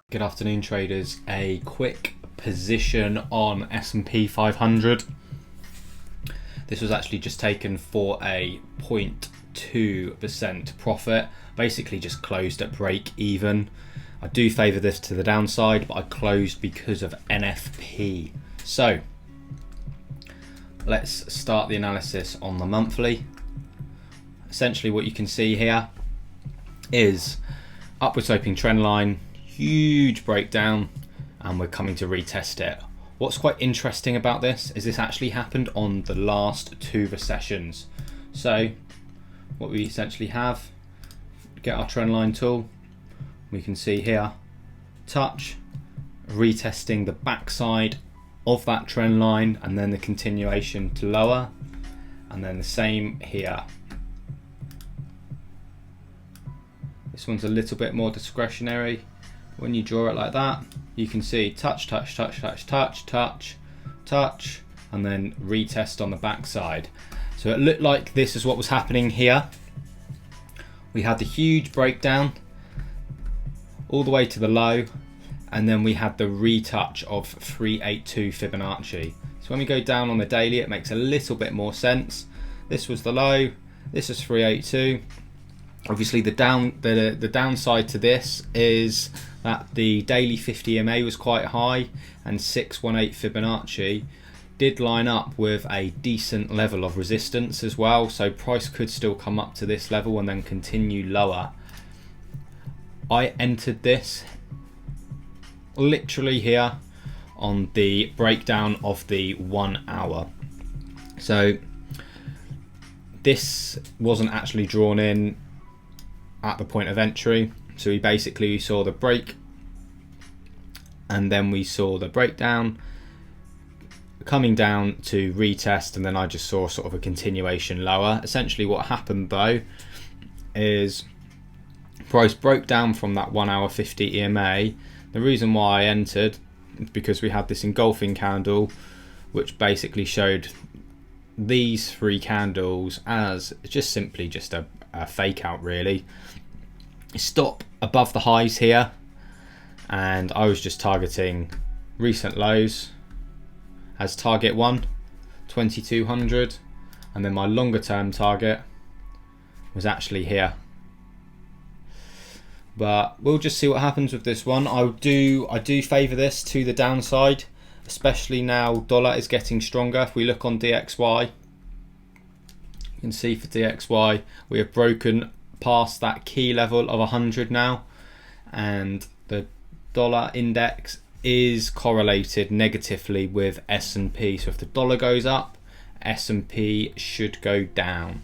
Good afternoon traders, a quick position on SNP500. This was actually just taken for a 0.2% profit, basically just closed at break even. I do favour this to the downside, but I closed because of NFP. So let's start the analysis on the monthly. Essentially what you can see here is upward sloping trend line, huge breakdown, and we're coming to retest it. What's quite interesting about this is this actually happened on the last two recessions. So what we essentially have, get our trend line tool, we can see here, touch, retesting the backside of that trend line, and then the continuation to lower, and then the same here. This one's a little bit more discretionary. When you draw it like that, you can see touch, touch, touch, touch, touch, touch, touch, and then retest on the backside. So it looked like this is what was happening here. We had the huge breakdown all the way to the low, and then we had the retouch of 382 Fibonacci. So when we go down on the daily, it makes a little bit more sense. This was the low, this is 382. Obviously the downside to this is that the daily 50 EMA was quite high, and 618 Fibonacci did line up with a decent level of resistance as well, so price could still come up to this level and then continue lower. I entered this literally here on the breakdown of the 1 hour. So this wasn't actually drawn in at the point of entry, so we basically saw the break and then we saw the breakdown coming down to retest, and then I just saw sort of a continuation lower. Essentially what happened though is price broke down from that 1 hour 50 EMA. The reason why I entered is because we had this engulfing candle which basically showed these three candles as just simply just a fake out really. Stop above the highs here, and I was just targeting recent lows as target 1, 2200, and then my longer term target was actually here. But we'll just see what happens with this one. I do favour this to the downside, especially now dollar is getting stronger. If we look on DXY, you can see for DXY we have broken past that key level of 100 now, and the dollar index is correlated negatively with S&P. So if the dollar goes up, S&P should go down.